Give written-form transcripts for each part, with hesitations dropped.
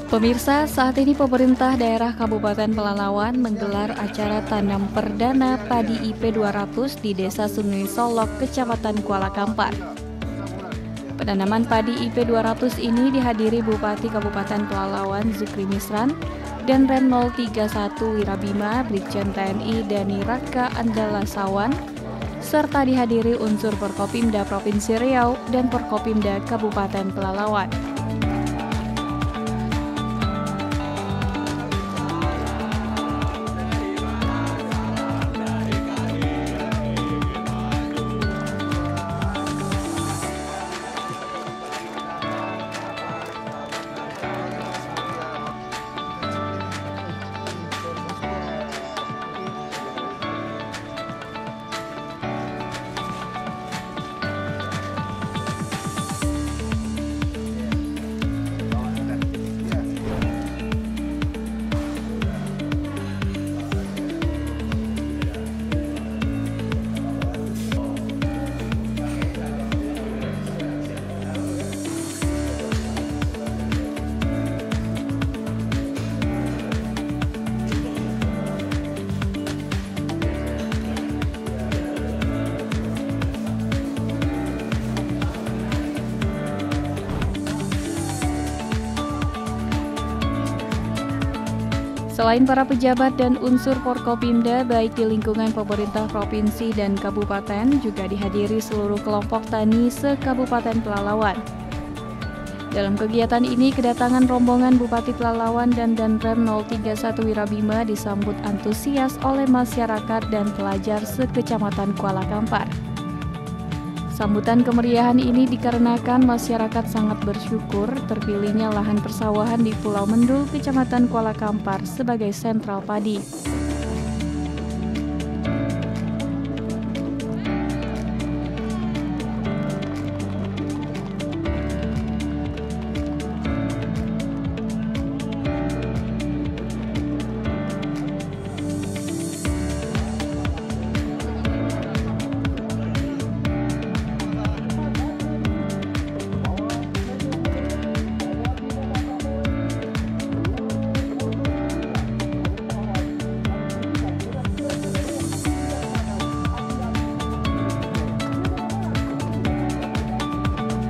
Pemirsa, saat ini pemerintah daerah Kabupaten Pelalawan menggelar acara tanam perdana padi IP 200 di Desa Sunui Solok, Kecamatan Kuala Kampar. Penanaman padi IP 200 ini dihadiri Bupati Kabupaten Pelalawan Zukri Misran dan Rem 031 Wirabima Brigjen TNI Dani Raka Andalasawan, serta dihadiri unsur Forkopimda Provinsi Riau dan Forkopimda Kabupaten Pelalawan. Selain para pejabat dan unsur Forkopimda baik di lingkungan pemerintah provinsi dan kabupaten, juga dihadiri seluruh kelompok tani se-Kabupaten Pelalawan. Dalam kegiatan ini, kedatangan rombongan Bupati Pelalawan dan Danrem 031 Wirabima disambut antusias oleh masyarakat dan pelajar se-Kecamatan Kuala Kampar. Sambutan kemeriahan ini dikarenakan masyarakat sangat bersyukur terpilihnya lahan persawahan di Pulau Mendul, Kecamatan Kuala Kampar sebagai sentral padi.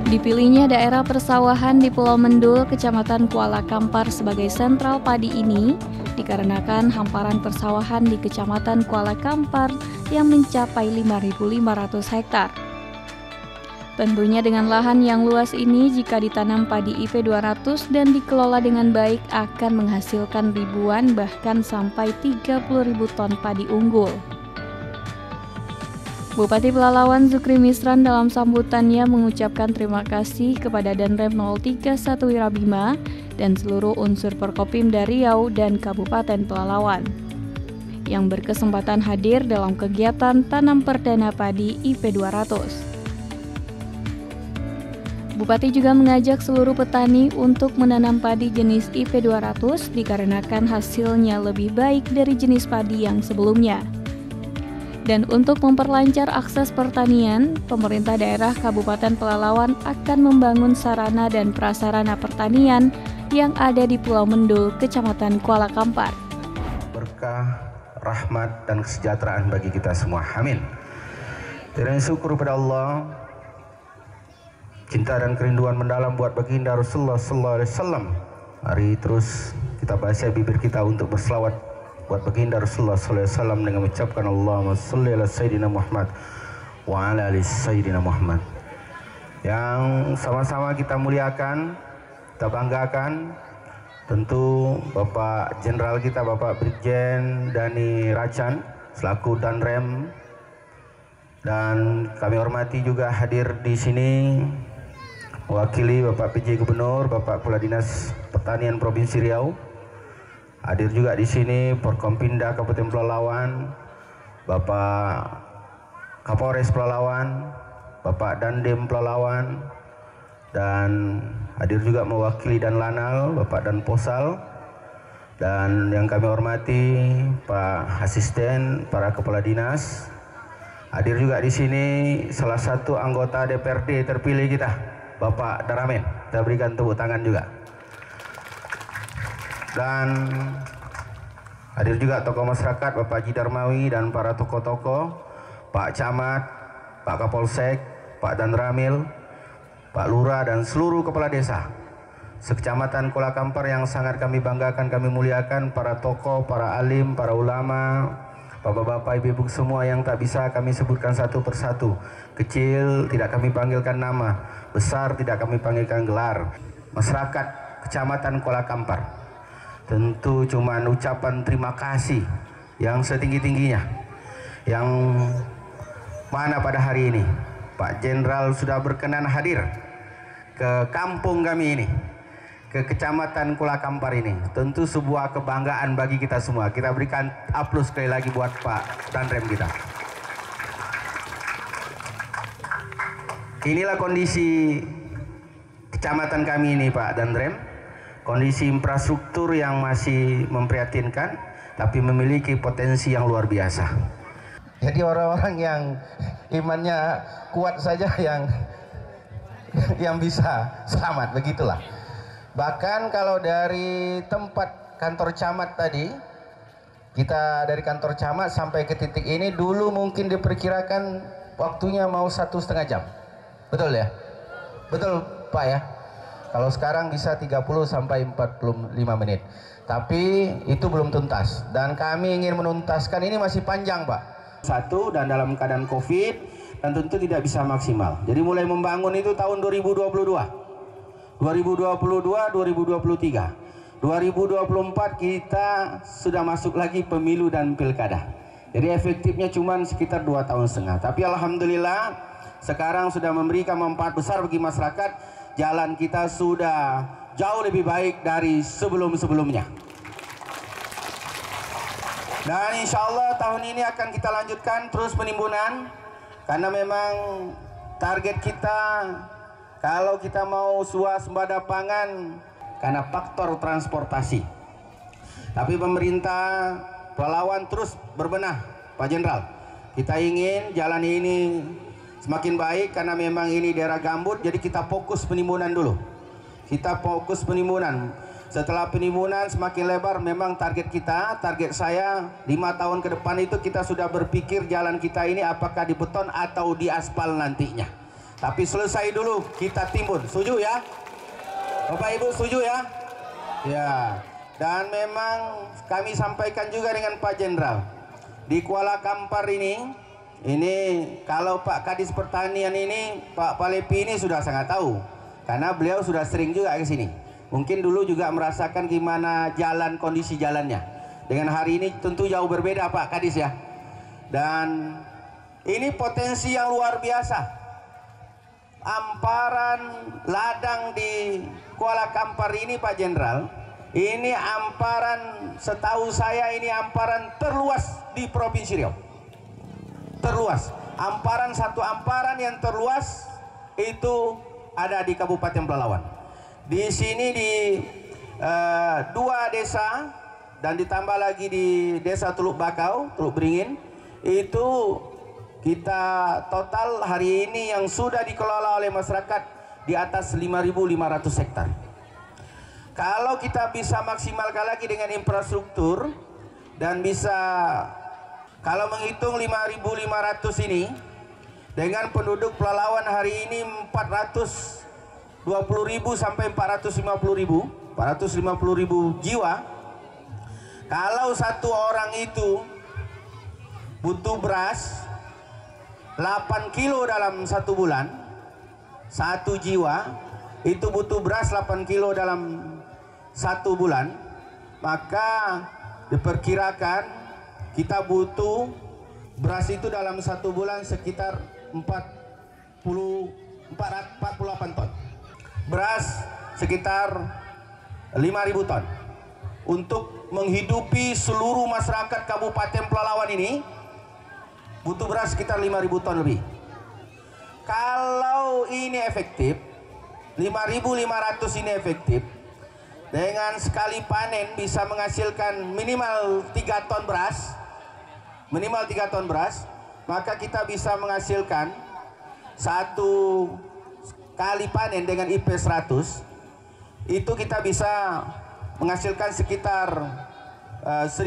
Dipilihnya daerah persawahan di Pulau Mendul, Kecamatan Kuala Kampar sebagai sentral padi ini dikarenakan hamparan persawahan di Kecamatan Kuala Kampar yang mencapai 5.500 hektar. Tentunya dengan lahan yang luas ini, jika ditanam padi IP 200 dan dikelola dengan baik akan menghasilkan ribuan bahkan sampai 30.000 ton padi unggul. Bupati Pelalawan Zukri Misran dalam sambutannya mengucapkan terima kasih kepada Danrem 031 Wirabima dan seluruh unsur Forkopimda Riau dan Kabupaten Pelalawan yang berkesempatan hadir dalam kegiatan tanam perdana padi IP 200. Bupati juga mengajak seluruh petani untuk menanam padi jenis IP 200 dikarenakan hasilnya lebih baik dari jenis padi yang sebelumnya. Dan untuk memperlancar akses pertanian, pemerintah daerah Kabupaten Pelalawan akan membangun sarana dan prasarana pertanian yang ada di Pulau Mendul, Kecamatan Kuala Kampar. Berkah, rahmat, dan kesejahteraan bagi kita semua. Amin. Dan syukur kepada Allah cinta dan kerinduan mendalam buat baginda Rasulullah sallallahu alaihi wasallam. Mari terus kita bahasia bibir kita untuk berselawat buat baginda Rasulullah sallallahu alaihi wasallam dengan mengucapkan Allahumma shalli ala sayyidina Muhammad wa ala ali sayyidina Muhammad. Yang sama-sama kita muliakan, kita banggakan tentu Bapak Jenderal kita, Bapak Brigjen Dani Racan selaku Danrem, dan kami hormati juga hadir di sini mewakili Bapak PJ Gubernur, Bapak Kepala Dinas Pertanian Provinsi Riau. Hadir juga di sini Porkompinda Kabupaten Pelalawan, Bapak Kapolres Pelalawan, Bapak Dandim Pelalawan, dan hadir juga mewakili Dan Lanal, Bapak Dan Posal, dan yang kami hormati Pak Asisten, para kepala dinas. Hadir juga di sini salah satu anggota DPRD terpilih kita, Bapak Daramen. Kita berikan tepuk tangan juga. Dan hadir juga tokoh masyarakat, Bapak Haji Darmawi, dan para tokoh-tokoh, Pak Camat, Pak Kapolsek, Pak Danramil, Pak Lurah, dan seluruh kepala desa sekecamatan Kuala Kampar yang sangat kami banggakan, kami muliakan, para tokoh, para alim, para ulama, bapak-bapak, ibu-ibu semua yang tak bisa kami sebutkan satu persatu. Kecil tidak kami panggilkan nama, besar tidak kami panggilkan gelar. Masyarakat kecamatan Kuala Kampar, tentu cuman ucapan terima kasih yang setinggi-tingginya. Yang mana pada hari ini Pak Jenderal sudah berkenan hadir ke kampung kami ini, ke kecamatan Kuala Kampar ini. Tentu sebuah kebanggaan bagi kita semua. Kita berikan aplaus sekali lagi buat Pak Danrem kita. Inilah kondisi kecamatan kami ini, Pak Danrem. Kondisi infrastruktur yang masih memprihatinkan, tapi memiliki potensi yang luar biasa. Jadi orang-orang yang imannya kuat saja yang bisa selamat, begitulah. Bahkan kalau dari tempat kantor camat tadi, kita dari kantor camat sampai ke titik ini dulu mungkin diperkirakan waktunya mau 1,5 jam. Betul ya? Betul Pak ya? Kalau sekarang bisa 30 sampai 45 menit. Tapi itu belum tuntas. Dan kami ingin menuntaskan, ini masih panjang Pak. Satu, dan dalam keadaan COVID, dan tentu tidak bisa maksimal. Jadi mulai membangun itu tahun 2022, 2023, 2024 kita sudah masuk lagi pemilu dan pilkada. Jadi efektifnya cuma sekitar 2,5 tahun. Tapi alhamdulillah sekarang sudah memberikan manfaat besar bagi masyarakat. Jalan kita sudah jauh lebih baik dari sebelum-sebelumnya. Dan insya Allah tahun ini akan kita lanjutkan terus penimbunan, karena memang target kita kalau kita mau swasembada pangan karena faktor transportasi. Tapi pemerintah Pelalawan terus berbenah, Pak Jenderal. Kita ingin jalan ini semakin baik karena memang ini daerah gambut, jadi kita fokus penimbunan dulu. Kita fokus penimbunan. Setelah penimbunan semakin lebar, memang target kita, target saya 5 tahun ke depan itu kita sudah berpikir jalan kita ini apakah di beton atau di aspal nantinya. Tapi selesai dulu kita timbun. Setuju ya? Bapak Ibu setuju ya? Ya. Dan memang kami sampaikan juga dengan Pak Jenderal. Di Kuala Kampar ini kalau Pak Kadis Pertanian ini, Pak Palepi ini sudah sangat tahu. Karena beliau sudah sering juga ke sini. Mungkin dulu juga merasakan gimana jalan, kondisi jalannya. Dengan hari ini tentu jauh berbeda Pak Kadis ya. Dan ini potensi yang luar biasa. Amparan ladang di Kuala Kampar ini Pak Jenderal, ini amparan, setahu saya ini amparan terluas di Provinsi Riau. Terluas. Satu amparan yang terluas itu ada di Kabupaten Pelalawan. Di sini di 2 desa dan ditambah lagi di desa Teluk Bakau, Teluk Beringin, itu kita total hari ini yang sudah dikelola oleh masyarakat di atas 5.500 hektar. Kalau kita bisa maksimalkan lagi dengan infrastruktur dan bisa, kalau menghitung 5.500 ini dengan penduduk Pelalawan hari ini 420.000 sampai 450.000 jiwa. Kalau satu orang itu butuh beras 8 kilo dalam 1 bulan, satu jiwa itu butuh beras 8 kilo dalam 1 bulan, maka diperkirakan kita butuh beras itu dalam 1 bulan sekitar 48 ton. Beras sekitar 5.000 ton. Untuk menghidupi seluruh masyarakat Kabupaten Pelalawan ini butuh beras sekitar 5.000 ton lebih. Kalau ini efektif, 5.500 ini efektif, dengan sekali panen bisa menghasilkan minimal 3 ton beras, maka kita bisa menghasilkan satu kali panen dengan IP 100, itu kita bisa menghasilkan sekitar 1.650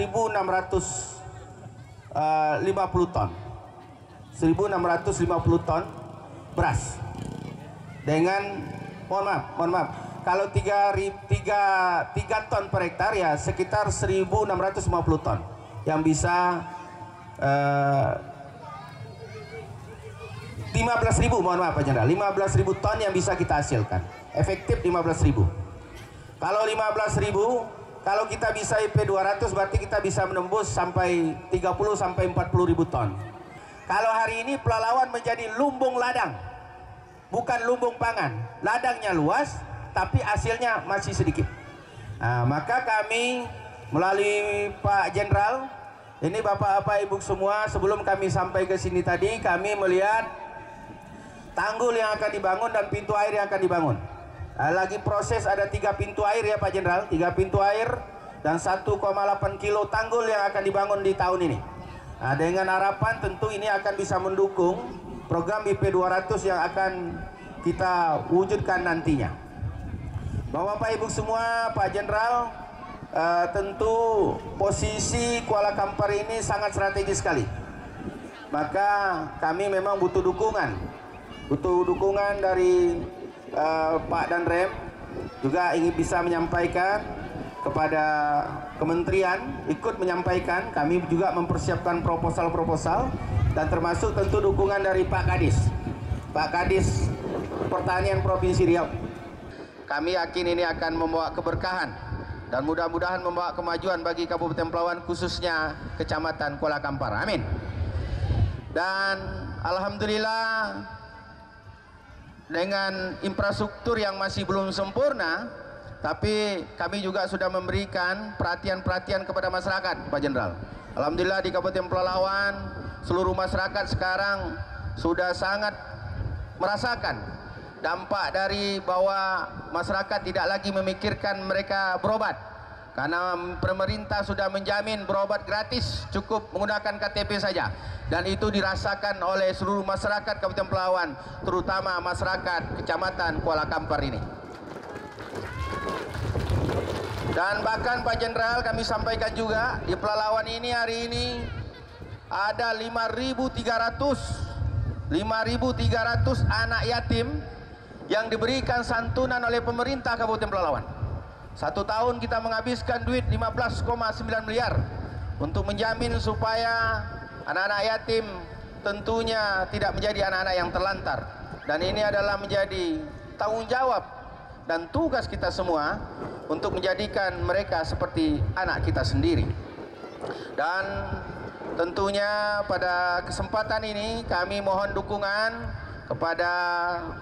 ton. 1.650 ton beras. Dengan mohon maaf, kalau 3 ton per hektar ya sekitar 1.650 ton yang bisa 15.000, mohon maaf Pak Jenderal, 15.000 ton yang bisa kita hasilkan. Efektif 15.000. Kalau 15.000, kalau kita bisa IP 200 berarti kita bisa menembus sampai 30 sampai 40.000 ton. Kalau hari ini Pelalawan menjadi lumbung ladang, bukan lumbung pangan. Ladangnya luas, tapi hasilnya masih sedikit. Nah, maka kami melalui Pak Jenderal, ini Bapak-Bapak Ibu semua, sebelum kami sampai ke sini tadi, kami melihat tanggul yang akan dibangun dan pintu air yang akan dibangun. Lagi proses ada 3 pintu air ya Pak Jenderal, 3 pintu air dan 1,8 kilo tanggul yang akan dibangun di tahun ini. Nah, dengan harapan tentu ini akan bisa mendukung program IP 200 yang akan kita wujudkan nantinya. Bapak Ibu semua, Pak Jenderal, tentu posisi Kuala Kampar ini sangat strategis sekali. Maka kami memang butuh dukungan dari Pak Danrem, juga ingin bisa menyampaikan kepada kementerian, ikut menyampaikan, kami juga mempersiapkan proposal dan termasuk tentu dukungan dari Pak Kadis Pertanian Provinsi Riau. Kami yakin ini akan membawa keberkahan dan mudah-mudahan membawa kemajuan bagi Kabupaten Pelalawan, khususnya Kecamatan Kuala Kampar. Amin. Dan alhamdulillah, dengan infrastruktur yang masih belum sempurna, tapi kami juga sudah memberikan perhatian kepada masyarakat, Pak Jenderal. Alhamdulillah di Kabupaten Pelalawan, seluruh masyarakat sekarang sudah sangat merasakan dampak dari bahwa masyarakat tidak lagi memikirkan mereka berobat, karena pemerintah sudah menjamin berobat gratis, cukup menggunakan KTP saja. Dan itu dirasakan oleh seluruh masyarakat Kabupaten Pelalawan, terutama masyarakat Kecamatan Kuala Kampar ini. Dan bahkan Pak Jenderal, kami sampaikan juga di Pelalawan ini hari ini ada 5.300 anak yatim yang diberikan santunan oleh pemerintah Kabupaten Pelalawan. 1 tahun kita menghabiskan duit 15,9 miliar untuk menjamin supaya anak-anak yatim tentunya tidak menjadi anak-anak yang terlantar. Dan ini adalah menjadi tanggung jawab dan tugas kita semua untuk menjadikan mereka seperti anak kita sendiri. Dan tentunya pada kesempatan ini kami mohon dukungan kepada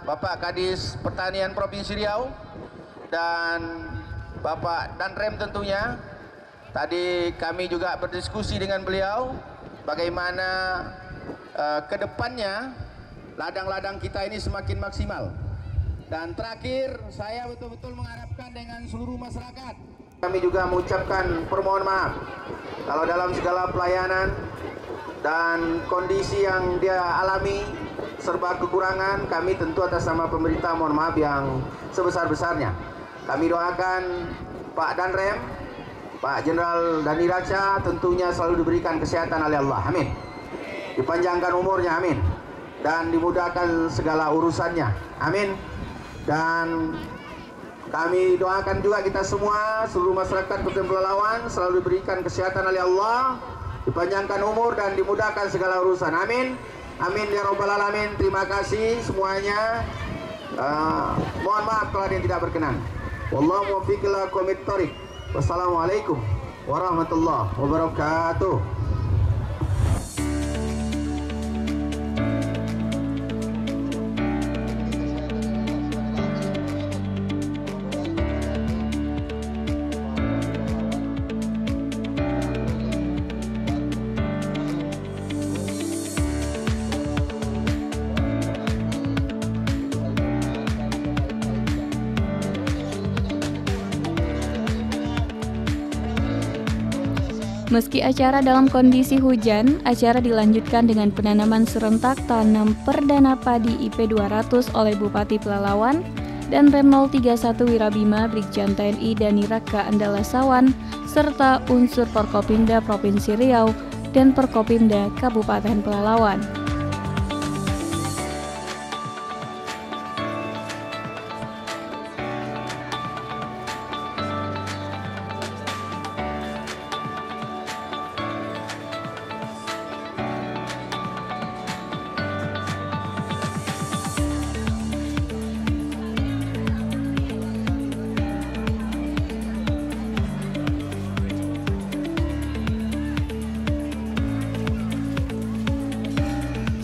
Bapak Kadis Pertanian Provinsi Riau dan Bapak Danrem tentunya. Tadi kami juga berdiskusi dengan beliau bagaimana kedepannya ladang-ladang kita ini semakin maksimal. Dan terakhir, saya betul-betul mengharapkan dengan seluruh masyarakat, kami juga mengucapkan permohonan maaf kalau dalam segala pelayanan dan kondisi yang dia alami serba kekurangan, kami tentu atas nama pemerintah mohon maaf yang sebesar-besarnya. Kami doakan Pak Danrem, Pak Jenderal Daniraca tentunya selalu diberikan kesehatan oleh Allah, amin. Dipanjangkan umurnya, amin. dan dimudahkan segala urusannya. Amin. Dan kami doakan juga kita semua, seluruh masyarakat Kabupaten Pelalawan selalu diberikan kesehatan oleh Allah, dipanjangkan umur dan dimudahkan segala urusan. Amin. Amin ya rabbal alamin. Terima kasih semuanya. Mohon maaf kalau ada yang tidak berkenan. Wallahu muwaffiq ila aqwamit thoriq. Wassalamualaikum warahmatullahi wabarakatuh. Meski acara dalam kondisi hujan, acara dilanjutkan dengan penanaman serentak tanam perdana padi IP 200 oleh Bupati Pelalawan dan Rem 031 Wirabima Brigjen TNI Dani Raka Andalasawan serta unsur Forkopimda Provinsi Riau dan Forkopimda Kabupaten Pelalawan.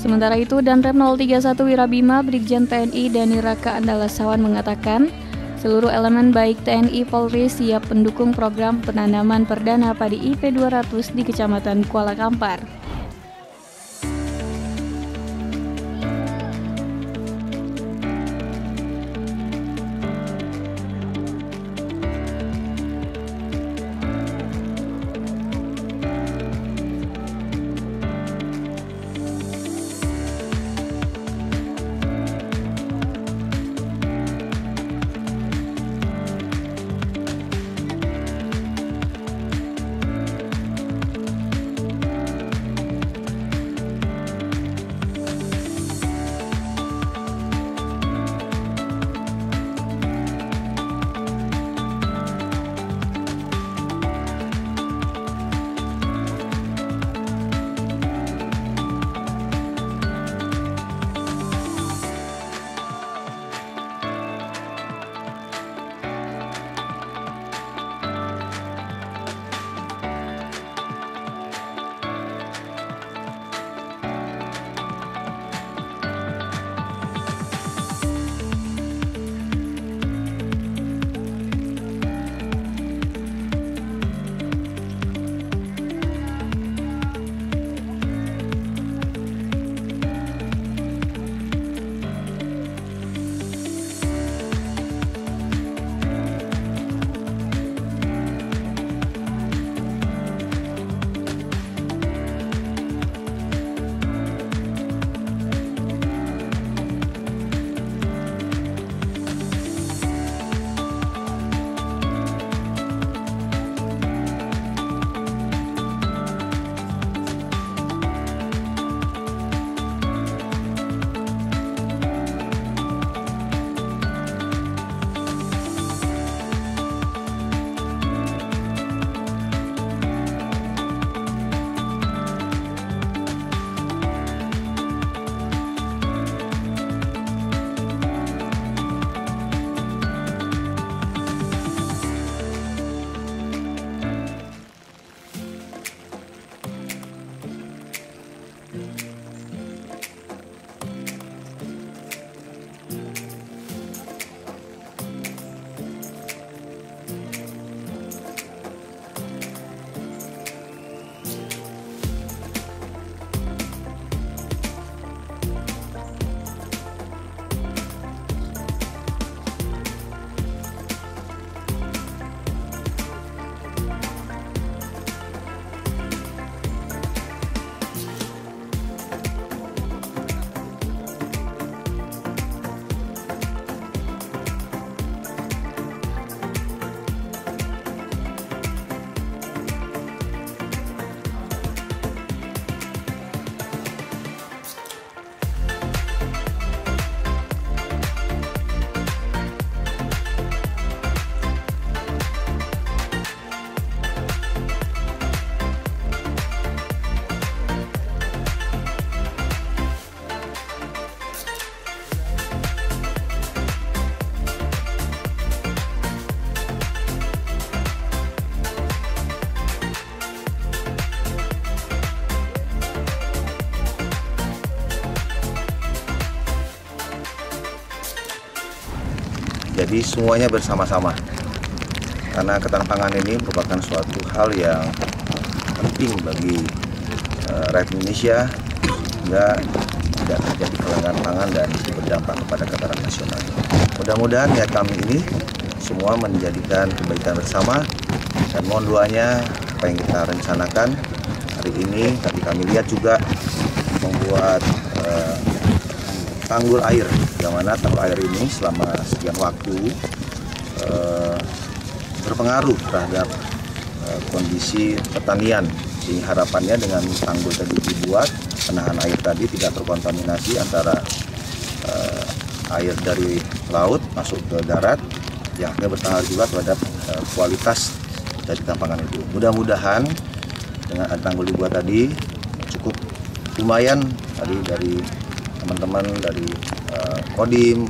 Sementara itu, Danrem 031 Wirabima Brigjen TNI Dani Raka Andalasawan mengatakan, seluruh elemen baik TNI Polri siap mendukung program penanaman perdana padi IP 200 di Kecamatan Kuala Kampar. Jadi semuanya bersama-sama. Karena ketahanan pangan ini merupakan suatu hal yang penting bagi rakyat Indonesia sehingga tidak terjadi kelangkaan pangan dan berdampak kepada ketahanan nasional. Mudah-mudahan niat kami ini semua menjadikan kebaikan bersama, dan mohon doanya apa yang kita rencanakan hari ini. Tadi kami lihat juga membuat tanggul air, yang mana tanggul air ini selama sekian waktu berpengaruh terhadap kondisi pertanian. Jadi harapannya dengan tanggul tadi dibuat, penahan air tadi tidak terkontaminasi antara air dari laut masuk ke darat, yang akan berpengaruh juga terhadap kualitas dari tampangan itu. Mudah-mudahan dengan tanggul dibuat tadi cukup lumayan tadi dari teman-teman dari Kodim,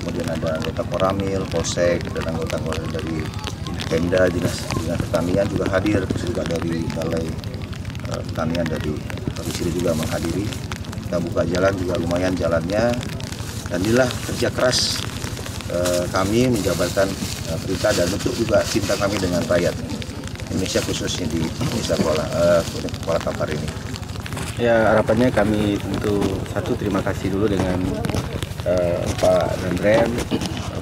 kemudian ada anggota Koramil, Polsek, dan anggota dari Pemda, Dinas Pertanian juga hadir, terus juga dari Balai Pertanian dari Provinsi juga menghadiri. Kita buka jalan juga lumayan jalannya, dan inilah kerja keras kami menjabatkan perintah dan bentuk juga cinta kami dengan rakyat Indonesia, khususnya di Desa Kuala Kampar ini. Ya, harapannya kami tentu terima kasih dulu dengan Pak Dandren,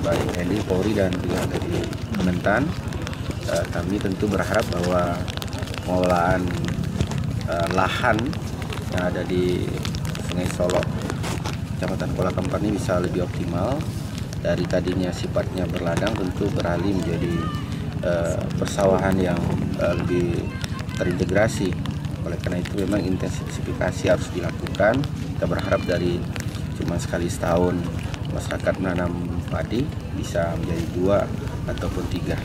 baik TNI, Polri, dan juga dari Kementan. Kami tentu berharap bahwa pengelolaan lahan yang ada di Sungai Solok, Kecamatan Kuala Kampar ini bisa lebih optimal. Dari tadinya sifatnya berladang tentu beralih menjadi persawahan yang lebih terintegrasi. Oleh karena itu memang intensifikasi harus dilakukan. Kita berharap dari cuma sekali setahun masyarakat menanam padi bisa menjadi 2 ataupun 3.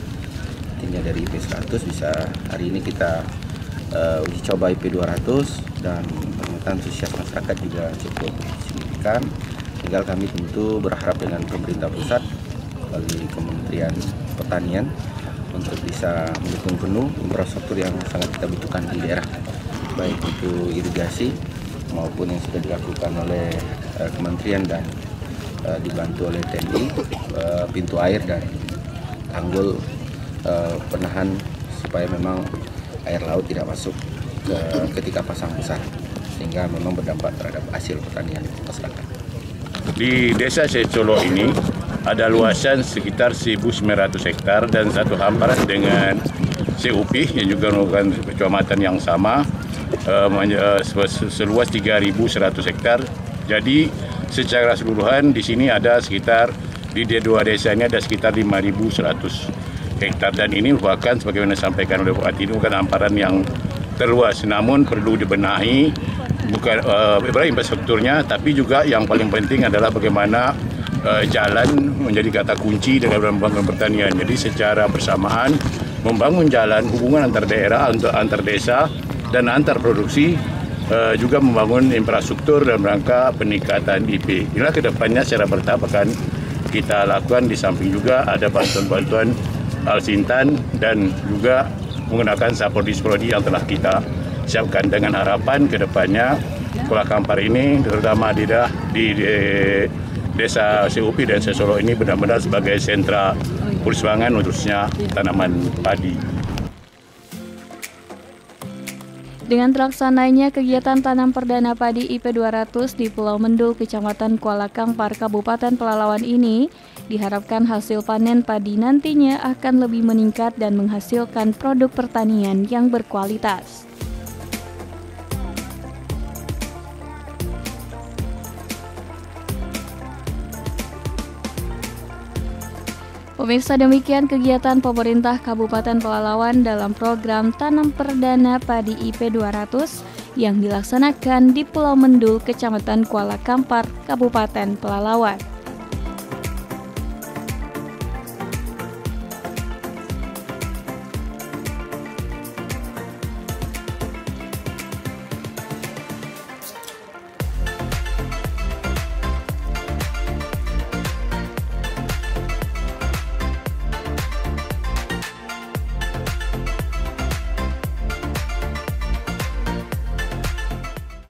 Artinya dari IP 100 bisa hari ini kita uji coba IP 200, dan ternyata antusias masyarakat juga cukup signifikan. Tinggal kami tentu berharap dengan pemerintah pusat melalui Kementerian Pertanian untuk bisa mendukung penuh infrastruktur yang sangat kita butuhkan di daerah, baik itu irigasi maupun yang sudah dilakukan oleh kementerian dan dibantu oleh TNI, pintu air dan tanggul penahan supaya memang air laut tidak masuk ketika pasang besar, sehingga memang berdampak terhadap hasil pertanian masyarakat. Di Desa Secolo ini ada luasan sekitar 1.900 hektar dan satu hamparan dengan CUP yang juga merupakan kecamatan yang sama, seluas 3.100 hektar. Jadi secara keseluruhan di sini ada sekitar di dua desa ini ada sekitar 5.100 hektar, dan ini merupakan sebagaimana disampaikan oleh Bupati, ini bukan hamparan yang terluas, namun perlu dibenahi bukan infrastrukturnya, tapi juga yang paling penting adalah bagaimana jalan menjadi kata kunci dalam membangun pertanian. Jadi secara bersamaan membangun jalan, hubungan antar daerah, antar desa, dan antar produksi, juga membangun infrastruktur dalam rangka peningkatan IP. Inilah kedepannya secara bertahap akan kita lakukan. Di samping juga ada bantuan-bantuan Alsintan dan juga menggunakan Saprodi yang telah kita siapkan, dengan harapan kedepannya Kuala Kampar ini terutama di Desa CUP dan Sesolo ini benar-benar sebagai sentra persawahan khususnya tanaman padi. Dengan terlaksananya kegiatan tanam perdana padi IP 200 di Pulau Mendul, Kecamatan Kuala Kampar, Kabupaten Pelalawan ini, diharapkan hasil panen padi nantinya akan lebih meningkat dan menghasilkan produk pertanian yang berkualitas. Pemirsa, demikian kegiatan pemerintah Kabupaten Pelalawan dalam program Tanam Perdana Padi IP 200 yang dilaksanakan di Pulau Mendul, Kecamatan Kuala Kampar, Kabupaten Pelalawan.